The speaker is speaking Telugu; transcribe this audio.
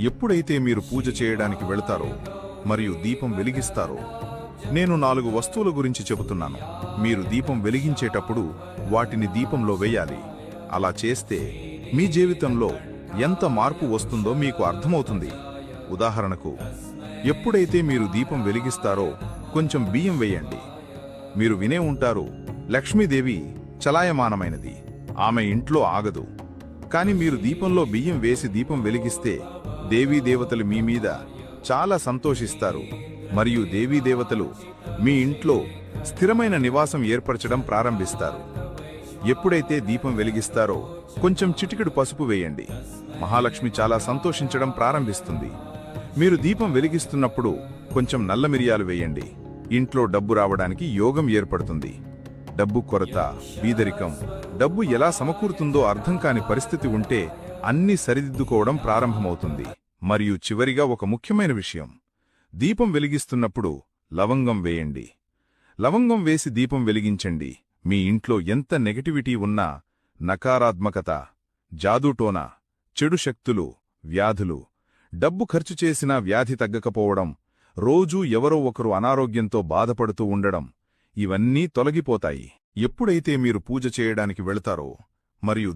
ఎప్పుడైతే మీరు పూజ చేయడానికి వెళతారో మరియు దీపం వెలిగిస్తారో, నేను 4 వస్తువుల గురించి చెబుతున్నాను. మీరు దీపం వెలిగించేటప్పుడు వాటిని దీపంలో వేయాలి. అలా చేస్తే మీ జీవితంలో ఎంత మార్పు వస్తుందో మీకు అర్థమవుతుంది. ఉదాహరణకు, ఎప్పుడైతే మీరు దీపం వెలిగిస్తారో కొంచెం బియ్యం వేయండి. మీరు వినే ఉంటారు, లక్ష్మీదేవి చలాయమానమైనది, ఆమె ఇంట్లో ఆగదు. కాని మీరు దీపంలో బియ్యం వేసి దీపం వెలిగిస్తే దేవీదేవతలు మీ మీద చాలా సంతోషిస్తారు మరియు దేవీదేవతలు మీ ఇంట్లో స్థిరమైన నివాసం ఏర్పరచడం ప్రారంభిస్తారు. ఎప్పుడైతే దీపం వెలిగిస్తారో కొంచెం చిటికెడు పసుపు వేయండి. మహాలక్ష్మి చాలా సంతోషించడం ప్రారంభిస్తుంది. మీరు దీపం వెలిగిస్తున్నప్పుడు కొంచెం నల్ల మిరియాలు వేయండి. ఇంట్లో డబ్బు రావడానికి యోగం ఏర్పడుతుంది. డబ్బు కొరత, బీదరికం, డబ్బు ఎలా సమకూరుతుందో అర్థం కాని పరిస్థితి ఉంటే అన్నీ సరిదిద్దుకోవడం ప్రారంభమవుతుంది. మరియు చివరిగా ఒక ముఖ్యమైన విషయం, దీపం వెలిగిస్తున్నప్పుడు లవంగం వేయండి. లవంగం వేసి దీపం వెలిగించండి. మీ ఇంట్లో ఎంత నెగటివిటీ ఉన్నా, నకారాత్మకత, జాదూటోన, చెడు శక్తులు, వ్యాధులు, డబ్బు ఖర్చు చేసినా వ్యాధి తగ్గకపోవడం, రోజూ ఎవరో ఒకరు అనారోగ్యంతో బాధపడుతూ ఉండడం, ఇవన్నీ తొలగిపోతాయి. ఎప్పుడైతే మీరు పూజ చేయడానికి వెళతారో మరియు